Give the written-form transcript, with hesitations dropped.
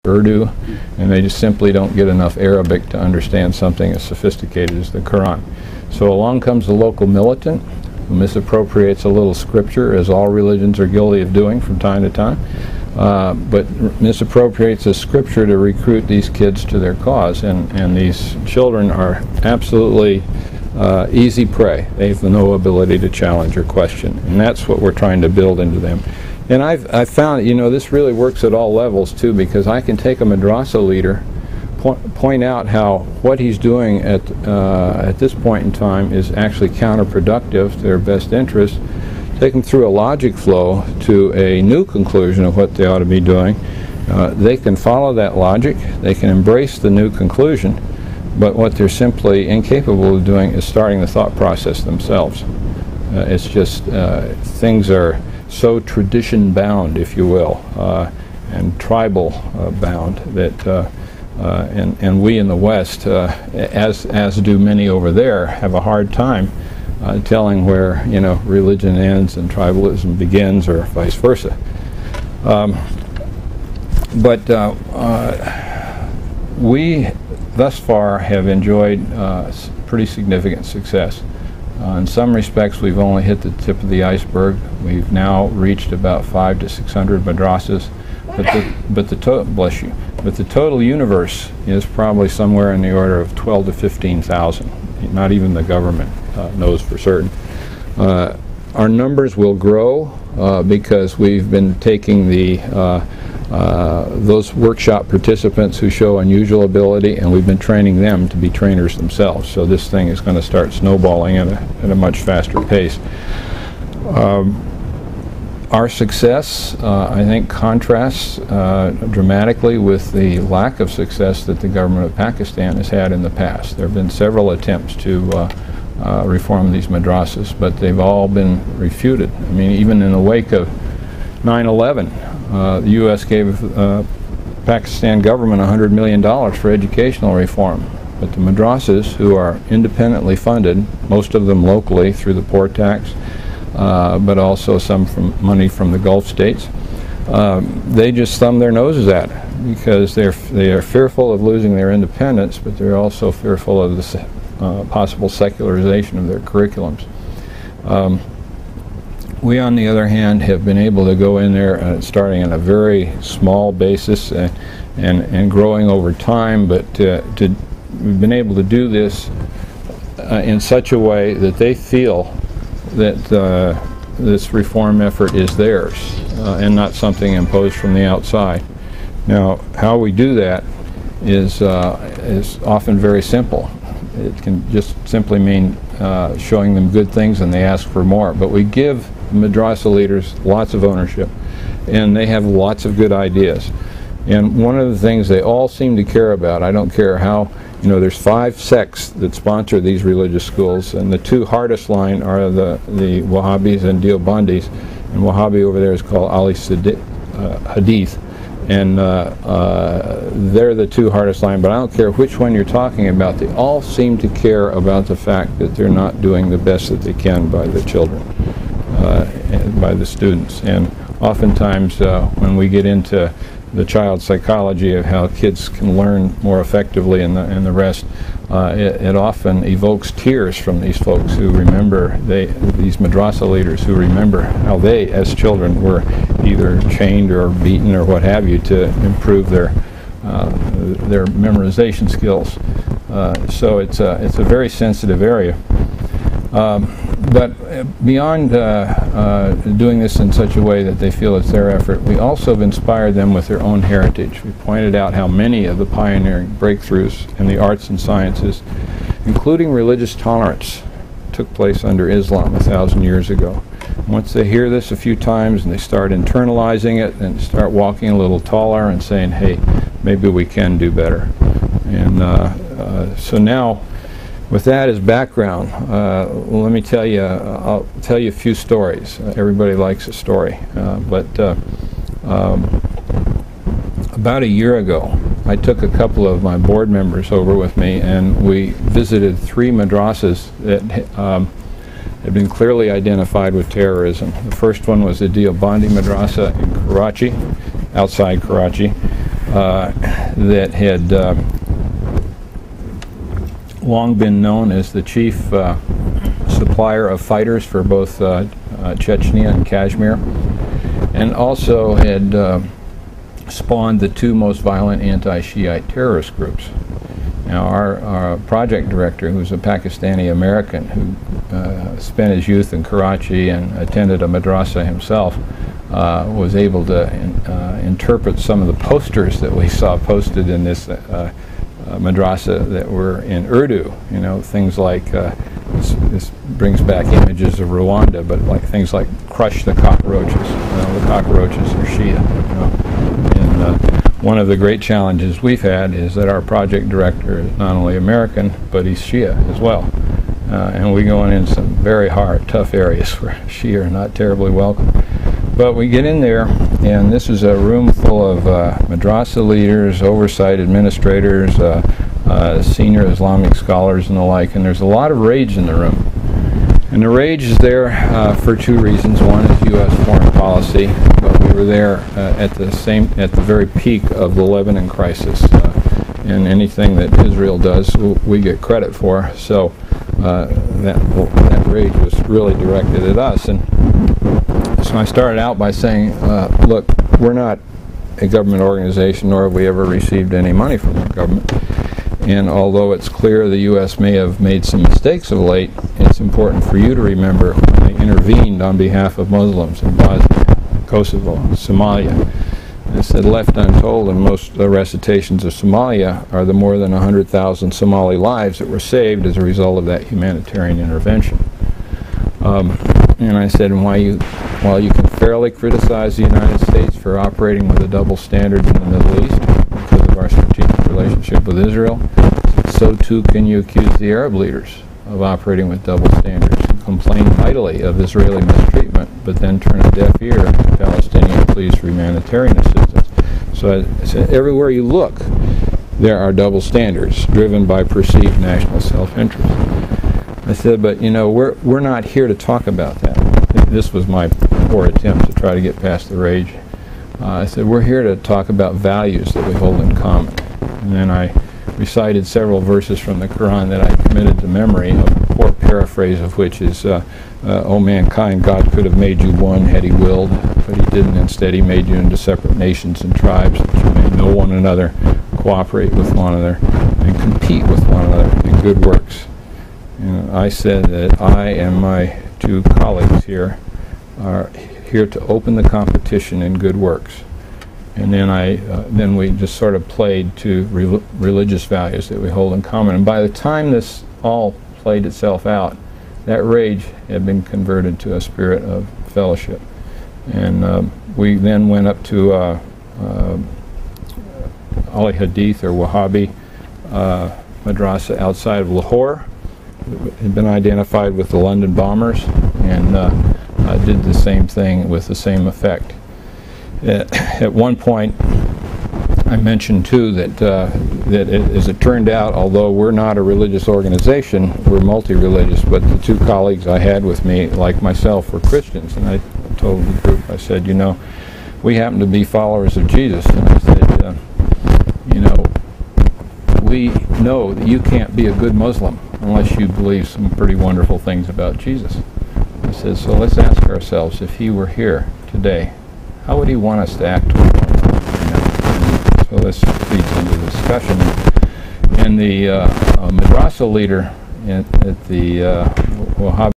Urdu, and they just simply don't get enough Arabic to understand something as sophisticated as the Quran. So along comes the local militant who misappropriates a little scripture, as all religions are guilty of doing from time to time, but misappropriates a scripture to recruit these kids to their cause, and these children are absolutely easy prey. They have no ability to challenge or question, and that's what we're trying to build into them. And I've found, you know, this really works at all levels too, because I can take a madrasa leader, point out how what he's doing at this point in time is actually counterproductive to their best interest, take them through a logic flow to a new conclusion of what they ought to be doing. They can follow that logic, they can embrace the new conclusion, but what they're simply incapable of doing is starting the thought process themselves. It's just things are so tradition bound, if you will, and tribal bound that and we in the West, as do many over there, have a hard time telling where, you know, religion ends and tribalism begins, or vice versa. We thus far have enjoyed pretty significant success. In some respects, we've only hit the tip of the iceberg. We've now reached about 500 to 600 madrasas, but the total universe is probably somewhere in the order of 12 to 15,000. Not even the government knows for certain. Our numbers will grow because we've been taking those workshop participants who show unusual ability, and we've been training them to be trainers themselves. So this thing is going to start snowballing at a much faster pace. Our success, I think, contrasts dramatically with the lack of success that the government of Pakistan has had in the past. There have been several attempts to reform these madrasas, but they've all been refuted. I mean, even in the wake of 9/11, the U.S. gave Pakistan government $100 million for educational reform. But the madrasas, who are independently funded, most of them locally through the poor tax, but also some from money from the Gulf states, they just thumb their noses at it because they are fearful of losing their independence, but they're also fearful of the possible secularization of their curriculums. We, on the other hand, have been able to go in there starting on a very small basis and growing over time, but we've been able to do this in such a way that they feel that this reform effort is theirs and not something imposed from the outside. Now, how we do that is often very simple. It can just simply mean showing them good things and they ask for more. But we give madrasa leaders lots of ownership, and they have lots of good ideas. And one of the things they all seem to care about, I don't care how, you know, there's 5 sects that sponsor these religious schools, and the 2 hardest line are the Wahhabis and Deobandis, and Wahhabi over there is called Ali Hadith, and they're the 2 hardest line, but I don't care which one you're talking about, they all seem to care about the fact that they're not doing the best that they can by the children, and by the students. And oftentimes when we get into the child psychology of how kids can learn more effectively and the rest, it often evokes tears from these folks who remember, these madrasa leaders who remember how they as children were either chained or beaten or what have you to improve their memorization skills. So it's a very sensitive area. But beyond doing this in such a way that they feel it's their effort, we also have inspired them with their own heritage. We pointed out how many of the pioneering breakthroughs in the arts and sciences, including religious tolerance, took place under Islam 1,000 years ago. Once they hear this a few times and they start internalizing it and start walking a little taller and saying, hey, maybe we can do better. And so now, with that as background, let me tell you, I'll tell you a few stories. Everybody likes a story. But about a year ago, I took a couple of my board members over with me, and we visited 3 madrasas that had been clearly identified with terrorism. The first one was the Deobandi madrasa in Karachi, outside Karachi. that had long been known as the chief supplier of fighters for both Chechnya and Kashmir, and also had spawned the two most violent anti-Shiite terrorist groups. Now, our project director, who's a Pakistani American who spent his youth in Karachi and attended a madrasa himself, was able to interpret some of the posters that we saw posted in this madrasa that were in Urdu. You know, things like this brings back images of Rwanda, but like things like "crush the cockroaches." The cockroaches are Shia. You know? And one of the great challenges we've had is that our project director is not only American, but he's Shia as well. And we go in some very hard, tough areas where Shia are not terribly welcome. But we get in there, and this is a room full of madrasa leaders, oversight administrators, senior Islamic scholars and the like, and there's a lot of rage in the room. And the rage is there for two reasons. One is U.S. foreign policy, but we were there at the very peak of the Lebanon crisis, and anything that Israel does, we get credit for. So that rage was really directed at us. And so I started out by saying, look, we're not a government organization, nor have we ever received any money from the government. And although it's clear the U.S. may have made some mistakes of late, it's important for you to remember when they intervened on behalf of Muslims in Bosnia, Kosovo, Somalia. I said, left untold in most recitations of Somalia are the more than 100,000 Somali lives that were saved as a result of that humanitarian intervention. And I said, and while you can fairly criticize the United States for operating with a double standard in the Middle East because of our strategic relationship with Israel, so too can you accuse the Arab leaders of operating with double standards, who complain mightily of Israeli mistreatment, but then turn a deaf ear to Palestinian pleas for humanitarian assistance. So I said, everywhere you look, there are double standards driven by perceived national self-interest. I said, but you know, we're not here to talk about that. This was my poor attempt to try to get past the rage. I said, we're here to talk about values that we hold in common. And then I recited several verses from the Quran that I committed to memory, a poor paraphrase of which is, O mankind, God could have made you one had he willed, but he didn't. Instead, he made you into separate nations and tribes that you may know one another, cooperate with one another, and compete with one another in good works. And I said that I and my two colleagues here are here to open the competition in good works. And then we just sort of played to religious values that we hold in common. And by the time this all played itself out, that rage had been converted to a spirit of fellowship. And we then went up to Ali Hadith or Wahhabi madrasa outside of Lahore. It had been identified with the London bombers, and did the same thing with the same effect. At one point, I mentioned too that as it turned out, although we're not a religious organization, we're multi-religious, but the two colleagues I had with me, like myself, were Christians. And I told the group, I said, you know, we happen to be followers of Jesus. And I said, you know, we know that you can't be a good Muslim unless you believe some pretty wonderful things about Jesus. I said, so let's ask ourselves, if he were here today, how would he want us to act toward one another? So this feeds into the discussion. And the madrasa leader at the Wahhabi